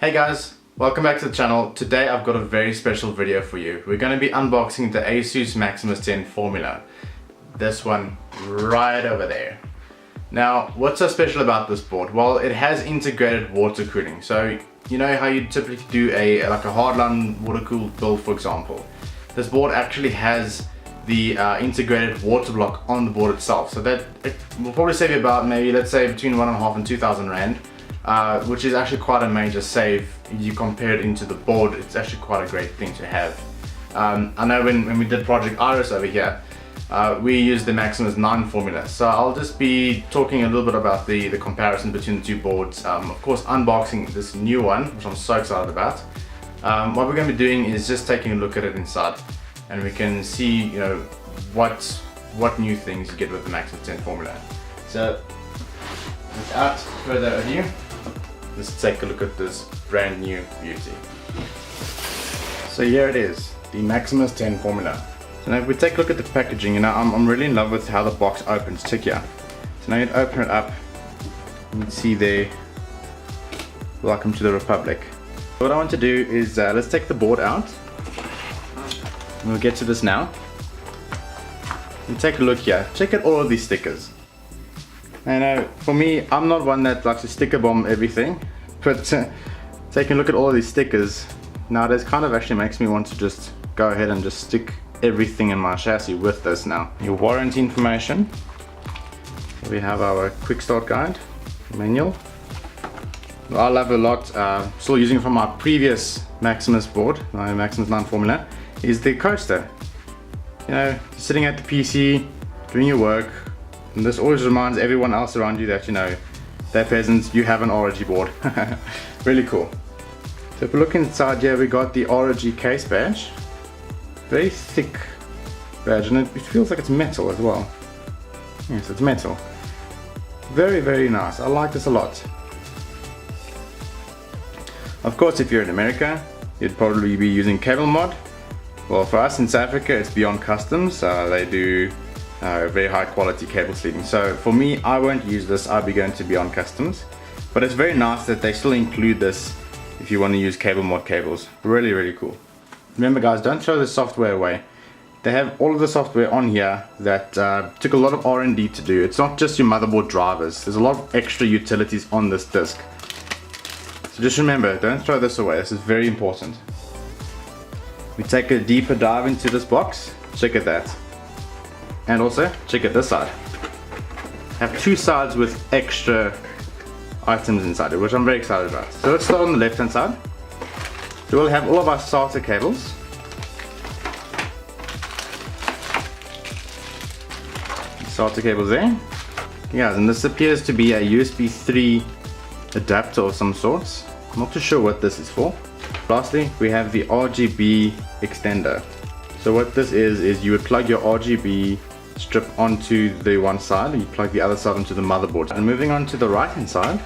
Hey guys, welcome back to the channel. Today I've got a very special video for you. We're going to be unboxing the ASUS Maximus X Formula. This one right over there. Now, what's so special about this board? Well, it has integrated water cooling. So, you know how you typically do a hardline water cooled build, for example. This board actually has the integrated water block on the board itself. So that it will probably save you about maybe, let's say, between 1.5 and 2,000 Rand. Which is actually quite a major save. If you compare it into the board, it's actually quite a great thing to have. I know when we did Project Iris over here, we used the Maximus X Formula. So I'll just be talking a little bit about the comparison between the two boards. Of course, unboxing this new one, which I'm so excited about. What we're going to be doing is just taking a look at it inside, and we can see, you know, what new things you get with the Maximus X Formula. So without further ado, let's take a look at this brand new beauty. So here it is, the Maximus X Formula. So now if we take a look at the packaging, you know, I'm really in love with how the box opens. Check here. So now you open it up, you can see there, welcome to the Republic. What I want to do is, let's take the board out. We'll get to this now. And take a look here, check out all of these stickers. I know, for me, I'm not one that likes to sticker bomb everything, but taking a look at all of these stickers nowadays kind of actually makes me want to just go ahead and just stick everything in my chassis with this now. Your warranty information. We have our quick start guide, manual. What I love a lot, still using it from my previous Maximus board, my Maximus X Formula, is the coaster. You know, sitting at the PC, doing your work, and this always reminds everyone else around you that, you know, they're peasants, you have an ROG board. Really cool. So if we look inside here, we got the ROG case badge. Very thick badge, and it feels like it's metal as well. Yes, it's metal. Very, very nice. I like this a lot. Of course, if you're in America, you'd probably be using cable mod. Well, for us in South Africa, it's Beyond Customs. They do very high quality cable sleeving. So for me, I won't use this, I'll be going to Beyond Customs. But it's very nice that they still include this if you want to use cable mod cables. Really, really cool. Remember guys, don't throw the software away. They have all of the software on here that took a lot of R&D to do. It's not just your motherboard drivers. There's a lot of extra utilities on this disc. So just remember, don't throw this away. This is very important. We take a deeper dive into this box. Check at that. And also, check out this side. I have two sides with extra items inside it, which I'm very excited about. So let's start on the left hand side. We will have all of our SATA cables. SATA cables there. Yeah, and this appears to be a USB 3 adapter of some sorts. I'm not too sure what this is for. Lastly, we have the RGB extender. So what this is you would plug your RGB strip onto the one side, and you plug the other side onto the motherboard. And moving on to the right hand side,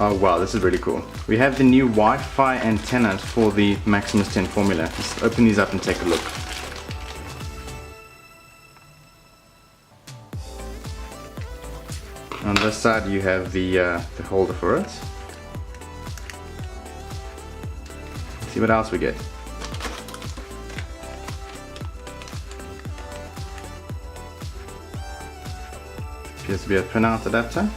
oh wow, this is really cool. We have the new Wi-Fi antennas for the Maximus X Formula. Let's open these up and take a look. On this side you have the holder for it. Let's see what else we get. Appears to be a pinout adapter.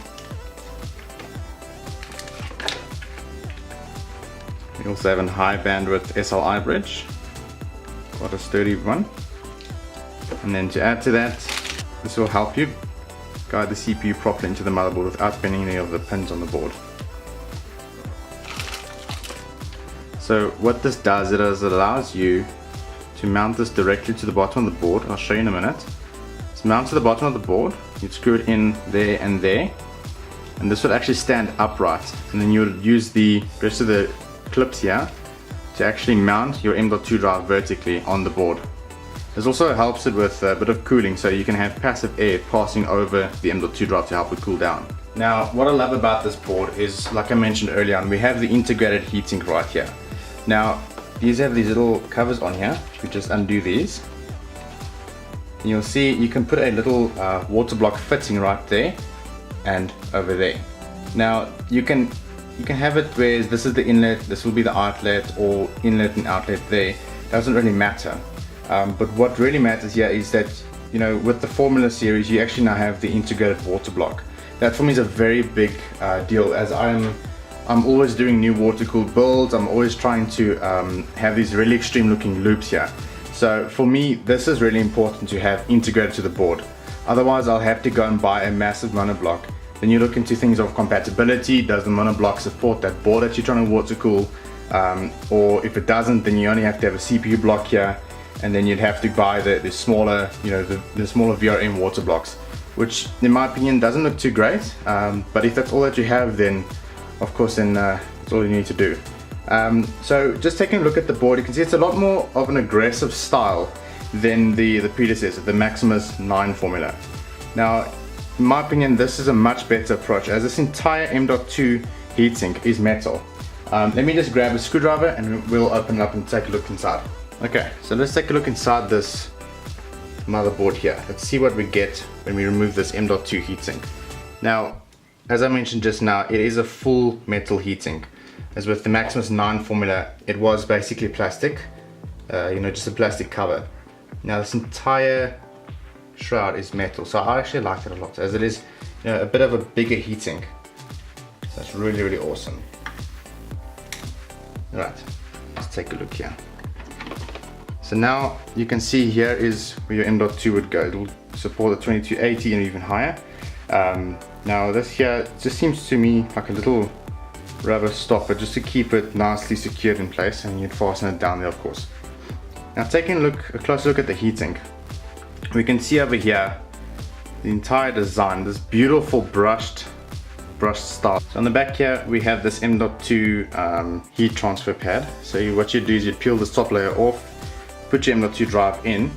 We also have a high bandwidth SLI bridge, quite a sturdy one. And then to add to that, this will help you guide the CPU properly into the motherboard without bending any of the pins on the board. So what this does, it allows you to mount this directly to the bottom of the board. I'll show you in a minute. It's mounted to the bottom of the board. You'd screw it in there and there, and this would actually stand upright, and then you would use the rest of the clips here to actually mount your M.2 drive vertically on the board. This also helps it with a bit of cooling, so you can have passive air passing over the M.2 drive to help it cool down. Now what I love about this board is, like I mentioned earlier on, we have the integrated heatsink right here. Now these have these little covers on here. We just undo these. And you'll see you can put a little water block fitting right there and over there. Now you can you can have it where this is the inlet, this will be the outlet, or inlet and outlet there. Doesn't really matter. But what really matters here is that, you know, with the Formula series, you actually now have the integrated water block. That for me is a very big deal, as I'm always doing new water-cooled builds. I'm always trying to have these really extreme looking loops here. So for me, this is really important to have integrated to the board. Otherwise, I'll have to go and buy a massive monoblock. Then you look into things of compatibility. Does the monoblock support that board that you're trying to water cool? Or if it doesn't, then you only have to have a CPU block here, and then you'd have to buy the smaller, you know, the smaller VRM water blocks, which in my opinion doesn't look too great. But if that's all that you have, then of course, then that's all you need to do. So just taking a look at the board, you can see it's a lot more of an aggressive style than the predecessor, the Maximus 9 Formula. Now, in my opinion, this is a much better approach, as this entire M.2 heatsink is metal. Let me just grab a screwdriver and we'll open it up and take a look inside. Okay, so let's take a look inside this motherboard here. Let's see what we get when we remove this M.2 heatsink. Now, as I mentioned just now, it is a full metal heatsink. As with the Maximus 9 Formula, it was basically plastic, you know, just a plastic cover. Now this entire shroud is metal, so I actually like it a lot, as it is, you know, a bit of a bigger heatsink. So that's really, really awesome. Alright, let's take a look here. So now you can see here is where your M.2 would go. It will support the 2280 and even higher. Now this here just seems to me like a little rubber stopper just to keep it nicely secured in place, and you'd fasten it down there, of course. Now taking a closer look at the heatsink, we can see over here the entire design, this beautiful brushed style. So on the back here we have this M.2 heat transfer pad. So what you do is you'd peel this top layer off, put your M.2 drive in,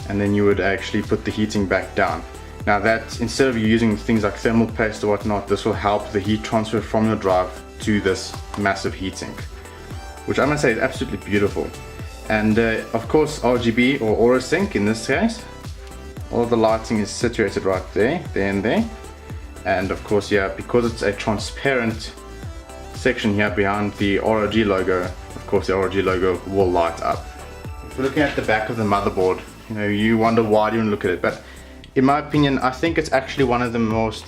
and then you would actually put the heating back down. Now that, instead of you using things like thermal paste or whatnot, this will help the heat transfer from your drive to this massive heatsink, which I must say is absolutely beautiful. And of course RGB or Aura Sync in this case. All of the lighting is situated right there, and there. And of course, yeah, because it's a transparent section here behind the ROG logo, of course the ROG logo will light up. If we're looking at the back of the motherboard, you know, you wonder why do you look at it, but in my opinion, I think it's actually one of the most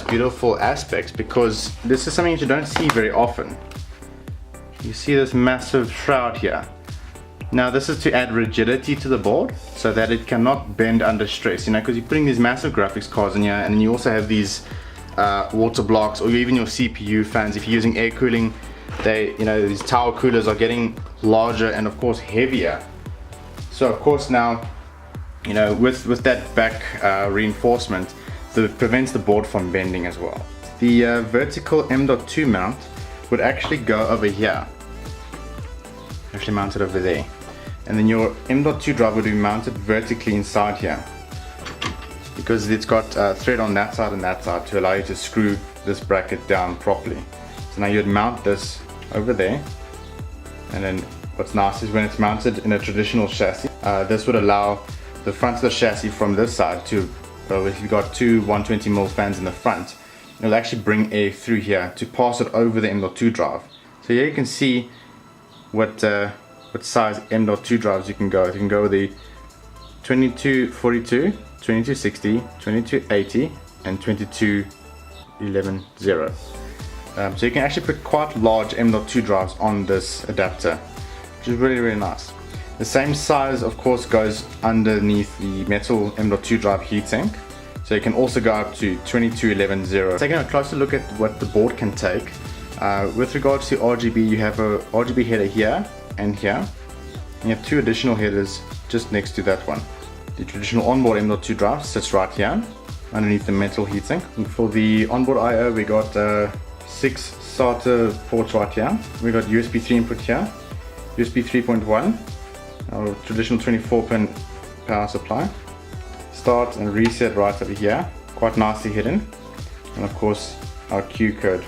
beautiful aspects, because this is something that you don't see very often. You see this massive shroud here. Now this is to add rigidity to the board so that it cannot bend under stress, you know, because you're putting these massive graphics cards in here, and then you also have these water blocks, or even your CPU fans. If you're using air cooling, they, you know, these tower coolers are getting larger and of course heavier. So of course now, you know, with that back reinforcement, it prevents the board from bending as well. The vertical M.2 mount would actually go over here, actually mounted over there, and then your M.2 drive would be mounted vertically inside here, because it's got thread on that side and that side to allow you to screw this bracket down properly. So now you'd mount this over there, and then what's nice is when it's mounted in a traditional chassis, this would allow the front of the chassis from this side to, if you've got two 120mm fans in the front, it'll actually bring air through here to pass it over the M.2 drive. So here you can see what size M.2 drives you can go. You can go with the 2242, 2260, 2280 and 22110. So you can actually put quite large M.2 drives on this adapter, which is really, really nice. The same size of course goes underneath the metal M.2 drive heatsink, so you can also go up to 22110. Taking a closer look at what the board can take, with regards to RGB, you have a RGB header here and here. You have two additional headers just next to that one. The traditional onboard M.2 drive sits right here underneath the metal heatsink. And for the onboard I/O, we got 6 SATA ports right here. We got USB 3 input here, USB 3.1, our traditional 24-pin power supply, start and reset right over here, quite nicely hidden, and of course our Q code